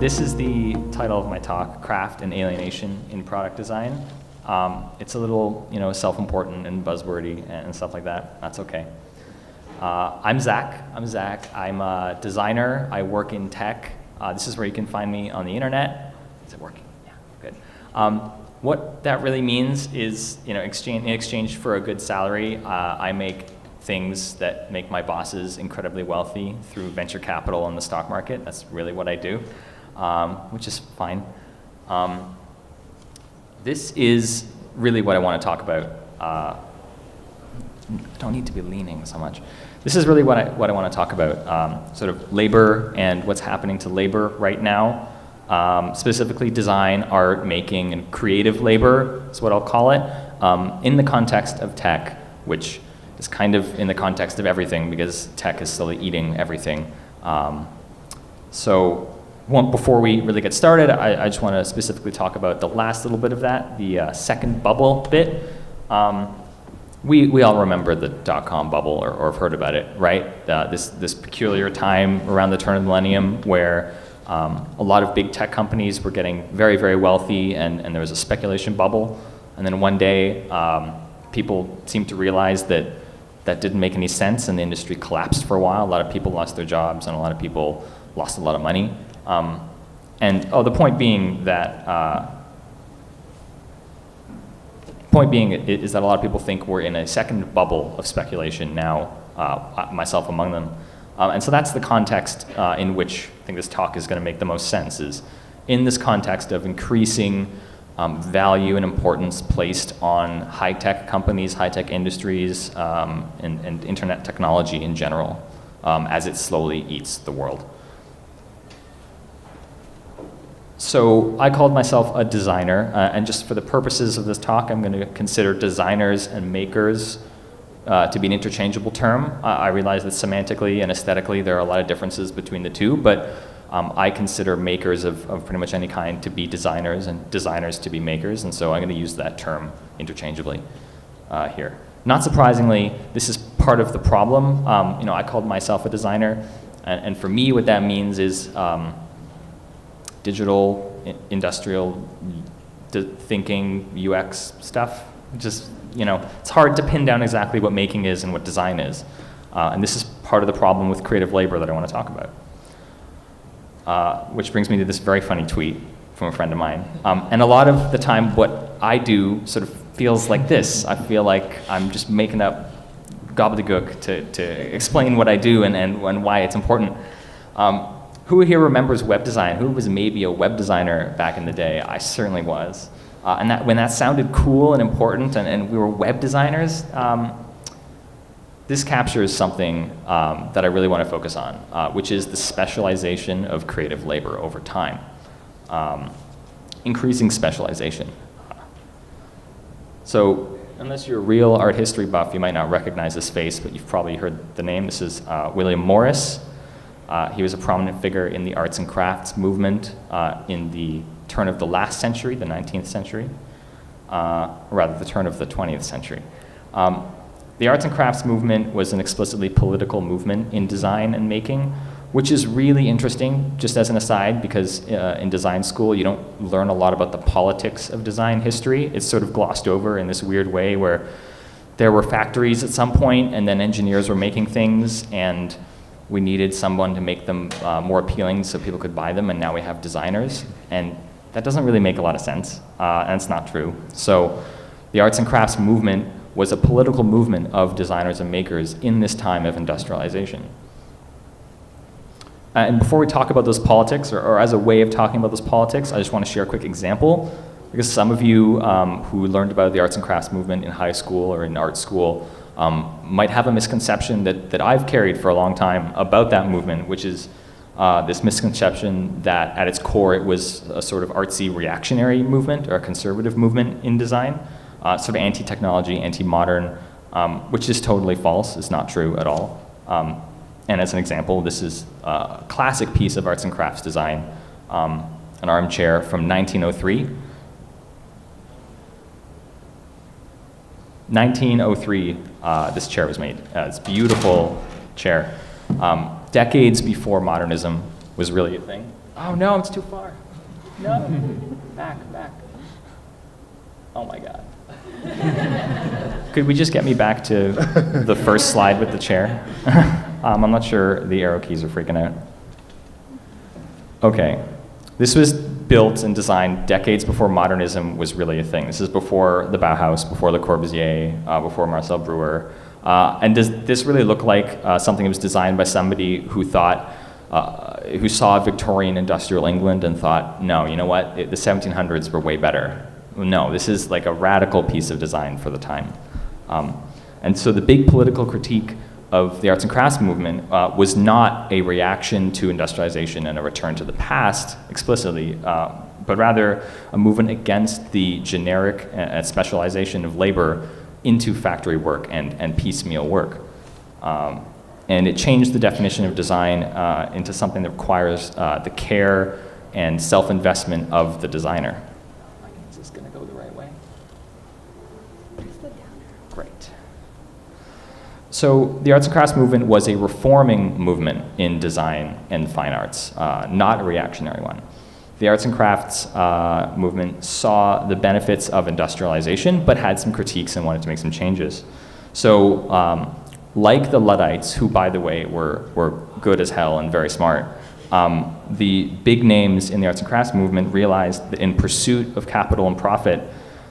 This is the title of my talk, Craft and Alienation in Product Design. It's a little, self-important and buzzwordy and stuff like that. That's okay. I'm Zak. I'm a designer. I work in tech. This is where you can find me on the internet. Is it working? Yeah, good. What that really means is, in exchange for a good salary, I make things that make my bosses incredibly wealthy through venture capital and the stock market. That's really what I do, which is fine. This is really what I want to talk about. Don't need to be leaning so much. This is really what I want to talk about, sort of labor and what's happening to labor right now. Specifically design, art, making, and creative labor is what I'll call it, in the context of tech, which is kind of in the context of everything because tech is slowly eating everything. Before we really get started, I just want to specifically talk about the last little bit of that, the second bubble bit. We all remember the dot-com bubble or have heard about it, right? This peculiar time around the turn of the millennium where a lot of big tech companies were getting very, very wealthy and there was a speculation bubble. And then one day, people seemed to realize that didn't make any sense and the industry collapsed for a while. A lot of people lost their jobs and a lot of people lost a lot of money. The point being is that a lot of people think we're in a second bubble of speculation now, myself among them. And so that's the context in which I think this talk is going to make the most sense, is in this context of increasing value and importance placed on high-tech companies, high-tech industries, and internet technology in general, as it slowly eats the world. So I called myself a designer, and just for the purposes of this talk, I'm going to consider designers and makers to be an interchangeable term. I realize that semantically and aesthetically there are a lot of differences between the two, but I consider makers of pretty much any kind to be designers and designers to be makers, and so I'm going to use that term interchangeably here. Not surprisingly, this is part of the problem. I called myself a designer, and for me what that means is digital, industrial thinking, UX stuff. Just, it's hard to pin down exactly what making is and what design is. And this is part of the problem with creative labor that I want to talk about. Which brings me to this very funny tweet from a friend of mine. And a lot of the time what I do sort of feels like this. I feel like I'm just making up gobbledygook to explain what I do and why it's important. Who here remembers web design? Who was maybe a web designer back in the day? I certainly was. And when that sounded cool and important and we were web designers, this captures something that I really want to focus on, which is the specialization of creative labor over time. Increasing specialization. So unless you're a real art history buff, you might not recognize this face, but you've probably heard the name. This is William Morris. He was a prominent figure in the arts and crafts movement in the turn of the last century, the 19th century, or rather the turn of the 20th century. The arts and crafts movement was an explicitly political movement in design and making, which is really interesting, just as an aside, because in design school you don't learn a lot about the politics of design history. It's sort of glossed over in this weird way where there were factories at some point and then engineers were making things and we needed someone to make them more appealing so people could buy them, and now we have designers. And that doesn't really make a lot of sense, and it's not true. So the arts and crafts movement was a political movement of designers and makers in this time of industrialization. And before we talk about those politics, or as a way of talking about those politics, I just want to share a quick example, because some of you who learned about the arts and crafts movement in high school or in art school might have a misconception that I've carried for a long time about that movement, which is this misconception that at its core it was a sort of artsy reactionary movement or a conservative movement in design, sort of anti-technology, anti-modern, which is totally false. It's not true at all. And as an example, this is a classic piece of arts and crafts design, an armchair from 1903. 1903, this chair was made. It's a beautiful chair. Decades before modernism was really a thing. Oh no, it's too far. No, back. Oh my God. Could we just get me back to the first slide with the chair? I'm not sure the arrow keys are freaking out. Okay, this was built and designed decades before modernism was really a thing. This is before the Bauhaus, before Le Corbusier, before Marcel Breuer. And does this really look like something that was designed by somebody who thought, who saw Victorian industrial England and thought, no, you know what, the 1700s were way better. No, this is like a radical piece of design for the time. And so the big political critique of the arts and crafts movement was not a reaction to industrialization and a return to the past explicitly, but rather a movement against the generic specialization of labor into factory work and piecemeal work. And it changed the definition of design into something that requires the care and self-investment of the designer. Is this going to go the right way? Great. So the arts and crafts movement was a reforming movement in design and fine arts, not a reactionary one. The arts and crafts movement saw the benefits of industrialization, but had some critiques and wanted to make some changes. So like the Luddites, who, by the way, were good as hell and very smart, the big names in the arts and crafts movement realized that in pursuit of capital and profit,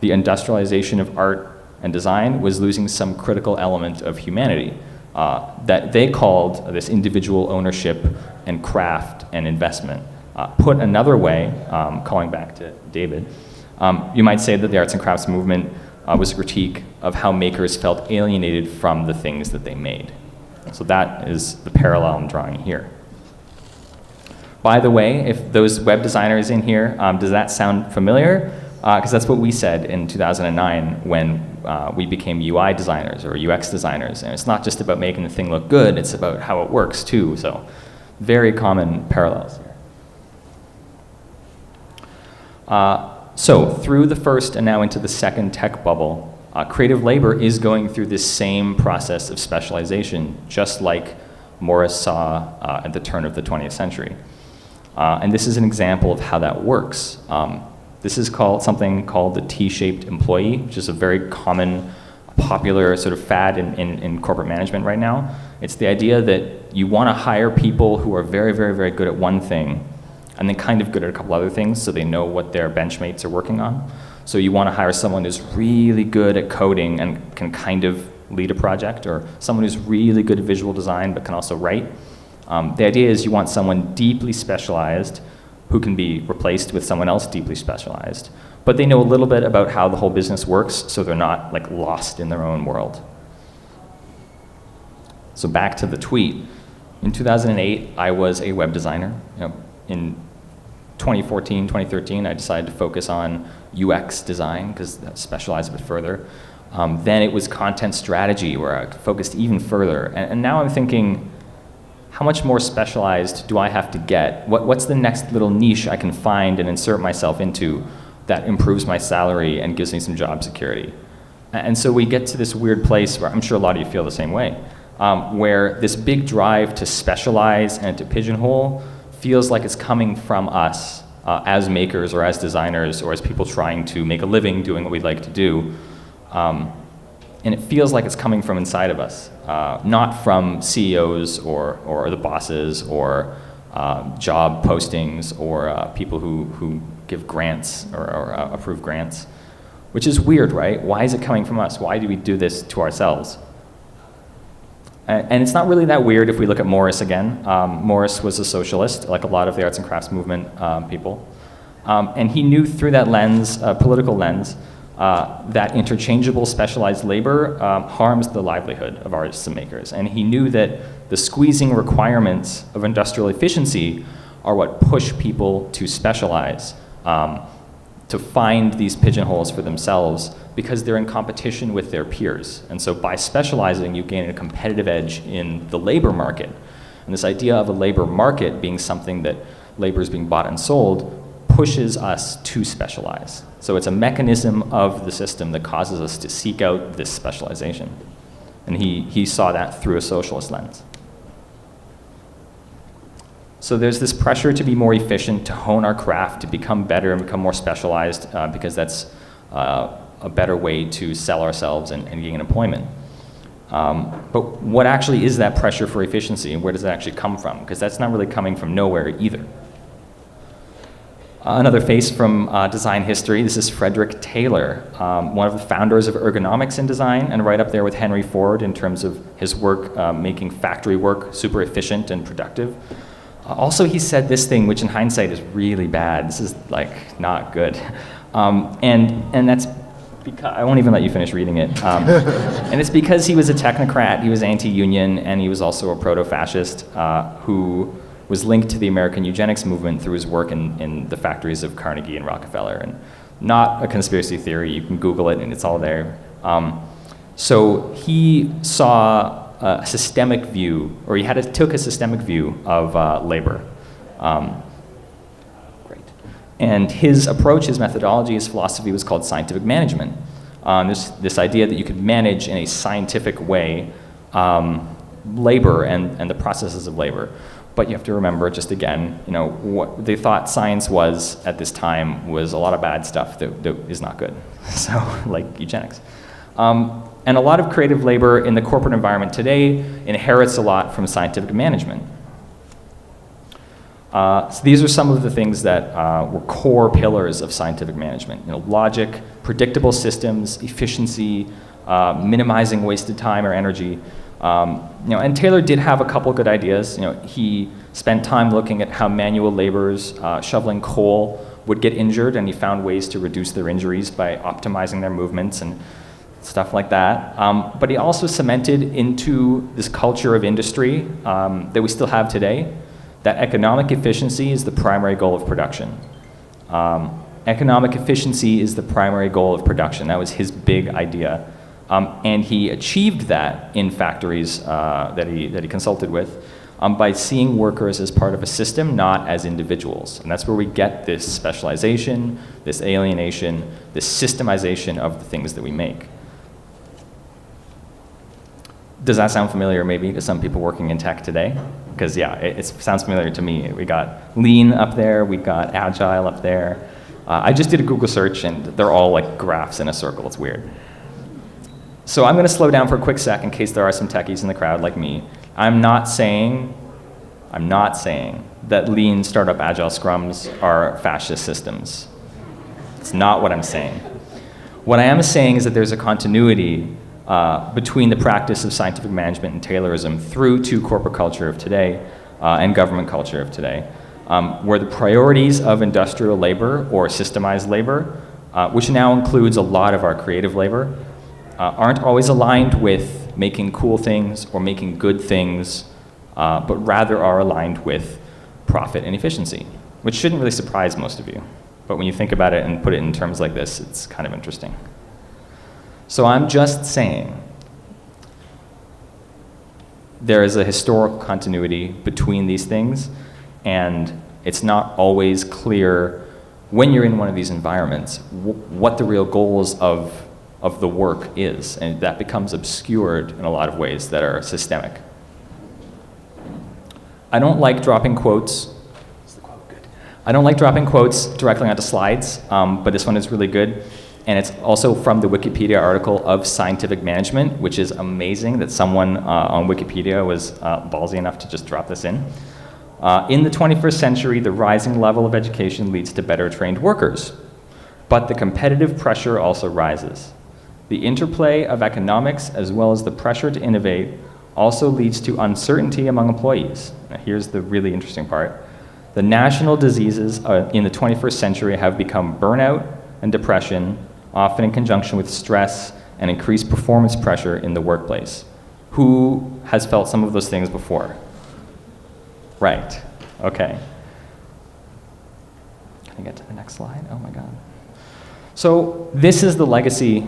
the industrialization of art and design was losing some critical element of humanity that they called this individual ownership and craft and investment. Put another way, calling back to David, you might say that the arts and crafts movement was a critique of how makers felt alienated from the things that they made. So that is the parallel I'm drawing here. By the way, if those web designers in here, does that sound familiar? Because that's what we said in 2009 when we became UI designers or UX designers. And it's not just about making the thing look good, it's about how it works too. So very common parallels here. So through the first and now into the second tech bubble, creative labor is going through this same process of specialization, just like Morris saw at the turn of the 20th century. And this is an example of how that works. This is something called the T-shaped employee, which is a very common, popular sort of fad in corporate management right now. It's the idea that you want to hire people who are very, very, very good at one thing, and then kind of good at a couple other things so they know what their benchmates are working on. So you want to hire someone who's really good at coding and can kind of lead a project, or someone who's really good at visual design but can also write. The idea is you want someone deeply specialized who can be replaced with someone else deeply specialized, but they know a little bit about how the whole business works so they're not like lost in their own world. So back to the tweet. In 2008, I was a web designer. In 2014, 2013, I decided to focus on UX design because that specialized a bit further. Then it was content strategy where I focused even further. And now I'm thinking, how much more specialized do I have to get? What's the next little niche I can find and insert myself into that improves my salary and gives me some job security? And so we get to this weird place where I'm sure a lot of you feel the same way, where this big drive to specialize and to pigeonhole feels like it's coming from us as makers or as designers or as people trying to make a living doing what we'd like to do. And it feels like it's coming from inside of us, not from CEOs or the bosses or job postings or people who give grants or approve grants, which is weird, right? Why is it coming from us? Why do we do this to ourselves? And it's not really that weird if we look at Morris again. Morris was a socialist, like a lot of the arts and crafts movement people. And he knew through that lens, political lens, that interchangeable specialized labor harms the livelihood of artists and makers. And he knew that the squeezing requirements of industrial efficiency are what push people to specialize, to find these pigeonholes for themselves because they're in competition with their peers. And so by specializing, you gain a competitive edge in the labor market. And this idea of a labor market being something that labor is being bought and sold pushes us to specialize. So it's a mechanism of the system that causes us to seek out this specialization. And he saw that through a socialist lens. So there's this pressure to be more efficient, to hone our craft, to become better and become more specialized, because that's a better way to sell ourselves and gain employment. But what actually is that pressure for efficiency, and where does it actually come from? Because that's not really coming from nowhere either. Another face from design history, this is Frederick Taylor, one of the founders of ergonomics in design, and right up there with Henry Ford in terms of his work making factory work super efficient and productive. Also, he said this thing, which in hindsight is really bad. This is like not good. And that's because, I won't even let you finish reading it. And it's because he was a technocrat, he was anti-union, and he was also a proto-fascist who was linked to the American eugenics movement through his work in the factories of Carnegie and Rockefeller. And not a conspiracy theory, you can Google it and it's all there. So he saw a systemic view, or he took a systemic view of labor. Great. And his approach, his methodology, his philosophy was called scientific management. This idea that you could manage in a scientific way labor and the processes of labor. But you have to remember, just again, what they thought science was at this time was a lot of bad stuff that is not good. So, like eugenics. And a lot of creative labor in the corporate environment today inherits a lot from scientific management. So these are some of the things that were core pillars of scientific management. Logic, predictable systems, efficiency, minimizing wasted time or energy. And Taylor did have a couple good ideas. He spent time looking at how manual laborers shoveling coal would get injured, and he found ways to reduce their injuries by optimizing their movements and stuff like that. But he also cemented into this culture of industry that we still have today, that economic efficiency is the primary goal of production. Economic efficiency is the primary goal of production. That was his big idea. And he achieved that in factories that he consulted with by seeing workers as part of a system, not as individuals. And that's where we get this specialization, this alienation, this systemization of the things that we make. Does that sound familiar maybe to some people working in tech today? Because yeah, it sounds familiar to me. We got lean up there, we got agile up there. I just did a Google search and they're all like graphs in a circle, it's weird. So I'm going to slow down for a quick sec in case there are some techies in the crowd like me. I'm not saying that lean startup agile scrums are fascist systems. It's not what I'm saying. What I am saying is that there's a continuity between the practice of scientific management and Taylorism through to corporate culture of today and government culture of today, where the priorities of industrial labor or systemized labor, which now includes a lot of our creative labor, aren't always aligned with making cool things or making good things, but rather are aligned with profit and efficiency, which shouldn't really surprise most of you. But when you think about it and put it in terms like this, it's kind of interesting. So I'm just saying there is a historical continuity between these things, and it's not always clear when you're in one of these environments what the real goals of the work is, and that becomes obscured in a lot of ways that are systemic. I don't like dropping quotes. Is the quote good? I don't like dropping quotes directly onto slides, but this one is really good. And it's also from the Wikipedia article of scientific management, which is amazing that someone on Wikipedia was ballsy enough to just drop this in. In the 21st century, the rising level of education leads to better trained workers, but the competitive pressure also rises. The interplay of economics as well as the pressure to innovate also leads to uncertainty among employees. Now, here's the really interesting part. The national diseases in the 21st century have become burnout and depression, often in conjunction with stress and increased performance pressure in the workplace. Who has felt some of those things before? Right, okay. Can I get to the next slide? Oh my God. So this is the legacy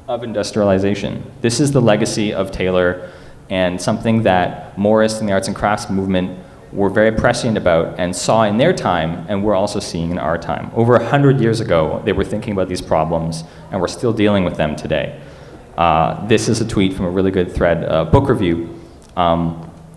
of industrialization. This is the legacy of Taylor, and something that Morris and the arts and crafts movement were very prescient about and saw in their time, and we're also seeing in our time. Over 100 years ago, they were thinking about these problems, and we're still dealing with them today. This is a tweet from a really good thread, book review,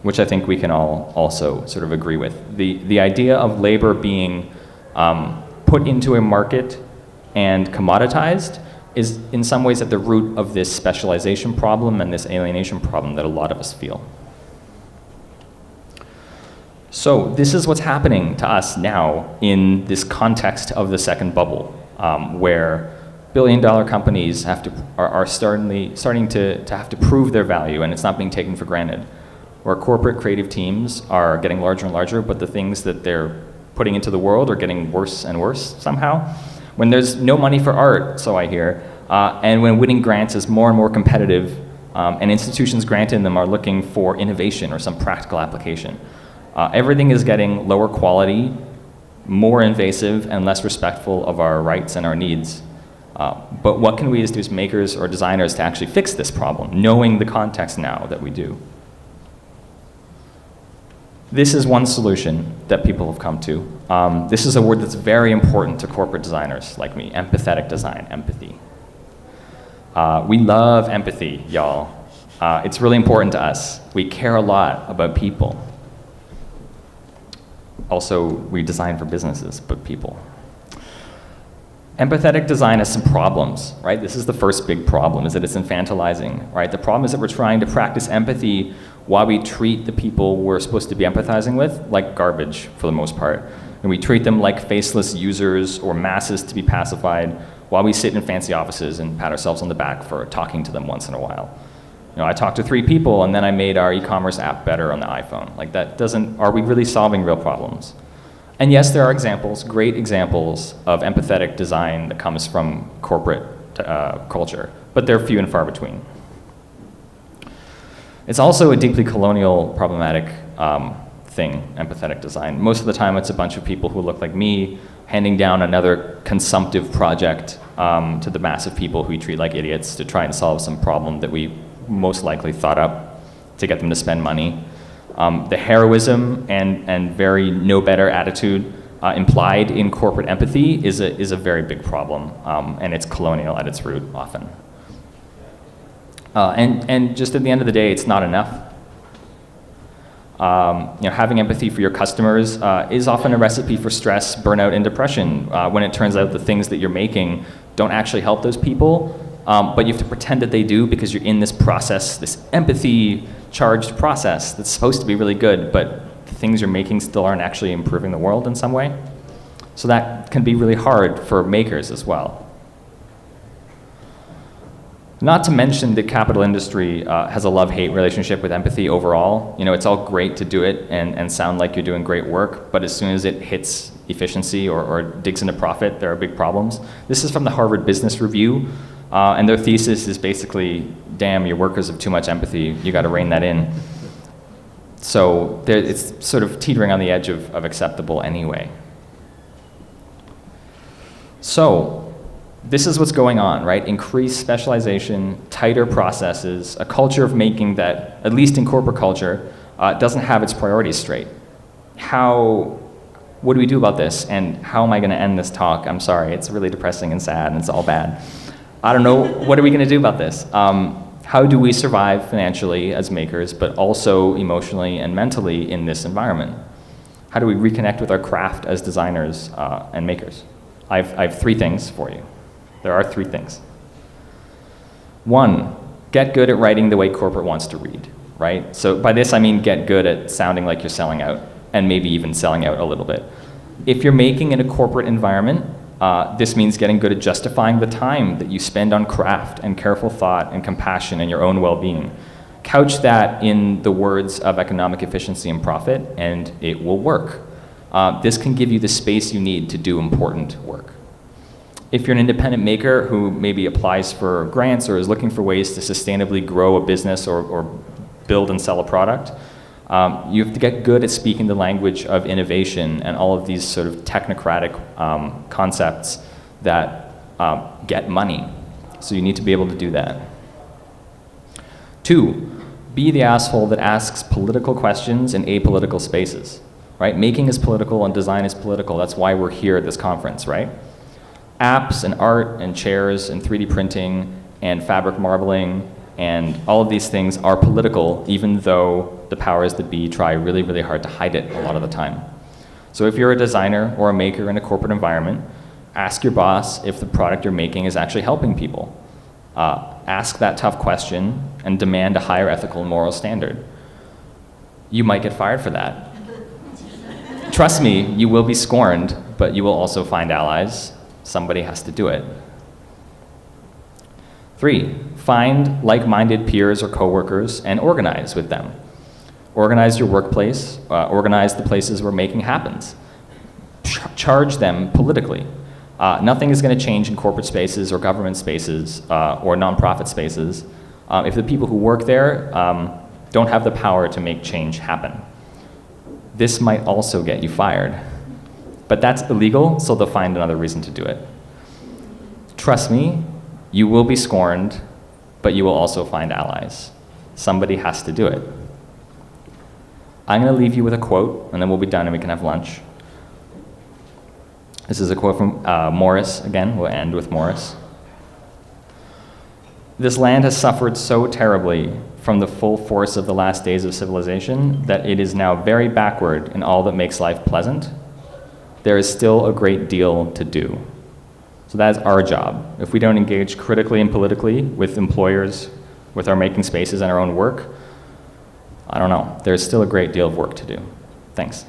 which I think we can all also sort of agree with. The idea of labor being put into a market and commoditized is in some ways at the root of this specialization problem and this alienation problem that a lot of us feel. So this is what's happening to us now in this context of the second bubble, where billion-dollar companies are starting to have to prove their value, and it's not being taken for granted. Where corporate creative teams are getting larger and larger, but the things that they're putting into the world are getting worse and worse somehow. When there's no money for art, so I hear, and when winning grants is more and more competitive, and institutions granting them are looking for innovation or some practical application. Everything is getting lower quality, more invasive, and less respectful of our rights and our needs. But what can we as makers or designers to actually fix this problem, knowing the context now that we do? This is one solution that people have come to. This is a word that's very important to corporate designers like me, empathetic design, empathy. We love empathy, y'all. It's really important to us. We care a lot about people. Also, we design for businesses, but people. Empathetic design has some problems, right? This is the first big problem, is that it's infantilizing, right? The problem is that we're trying to practice empathy while we treat the people we're supposed to be empathizing with like garbage, for the most part. And we treat them like faceless users or masses to be pacified while we sit in fancy offices and pat ourselves on the back for talking to them once in a while. You know, I talked to 3 people and then I made our e-commerce app better on the iPhone. Like that doesn't, are we really solving real problems? And yes, there are examples, great examples of empathetic design that comes from corporate culture, but they're few and far between. It's also a deeply colonial, problematic thing, empathetic design. Most of the time it's a bunch of people who look like me handing down another consumptive project to the massive people who we treat like idiots to try and solve some problem that we most likely thought up to get them to spend money. The heroism and very know better attitude implied in corporate empathy is a very big problem, and it's colonial at its root often. And just at the end of the day, it's not enough. You know, having empathy for your customers is often a recipe for stress, burnout, and depression when it turns out the things that you're making don't actually help those people, but you have to pretend that they do because you're in this process, this empathy-charged process that's supposed to be really good, but the things you're making still aren't actually improving the world in some way. So that can be really hard for makers as well. Not to mention that capital industry has a love-hate relationship with empathy overall. You know, it's all great to do it and sound like you're doing great work, but as soon as it hits efficiency or digs into profit, there are big problems. This is from the Harvard Business Review, and their thesis is basically, damn, your workers have too much empathy, you gotta rein that in. So it's sort of teetering on the edge of acceptable anyway. So, this is what's going on, right? Increased specialization, tighter processes, a culture of making that, at least in corporate culture, doesn't have its priorities straight. What do we do about this? And how am I gonna end this talk? I'm sorry, it's really depressing and sad and it's all bad. I don't know, what are we gonna do about this? How do we survive financially as makers, but also emotionally and mentally in this environment? How do we reconnect with our craft as designers and makers? I have 3 things for you. There are 3 things. 1, get good at writing the way corporate wants to read, right? So by this I mean get good at sounding like you're selling out, and maybe even selling out a little bit. If you're making in a corporate environment, this means getting good at justifying the time that you spend on craft and careful thought and compassion and your own well-being. Couch that in the words of economic efficiency and profit, and it will work. This can give you the space you need to do important work. If you're an independent maker who maybe applies for grants or is looking for ways to sustainably grow a business or build and sell a product, you have to get good at speaking the language of innovation and all of these sort of technocratic concepts that get money. So you need to be able to do that. 2, be the asshole that asks political questions in apolitical spaces, right? Making is political and design is political. That's why we're here at this conference, right? Apps and art and chairs and 3D printing and fabric marbling And all of these things are political, even though the powers that be try really, really hard to hide it a lot of the time. So if you're a designer or a maker in a corporate environment, ask your boss if the product you're making is actually helping people. Ask that tough question and demand a higher ethical and moral standard. You might get fired for that. Trust me, you will be scorned, but you will also find allies. Somebody has to do it. 3, find like-minded peers or coworkers and organize with them. Organize your workplace, organize the places where making happens. Charge them politically. Nothing is going to change in corporate spaces or government spaces or nonprofit spaces if the people who work there don't have the power to make change happen. This might also get you fired. But that's illegal, so they'll find another reason to do it. Trust me, you will be scorned, but you will also find allies. Somebody has to do it. I'm going to leave you with a quote, and then we'll be done and we can have lunch. This is a quote from Morris. Again, we'll end with Morris. This land has suffered so terribly from the full force of the last days of civilization that it is now very backward in all that makes life pleasant. There is still a great deal to do. So that is our job. If we don't engage critically and politically with employers, with our making spaces and our own work, I don't know. There's still a great deal of work to do. Thanks.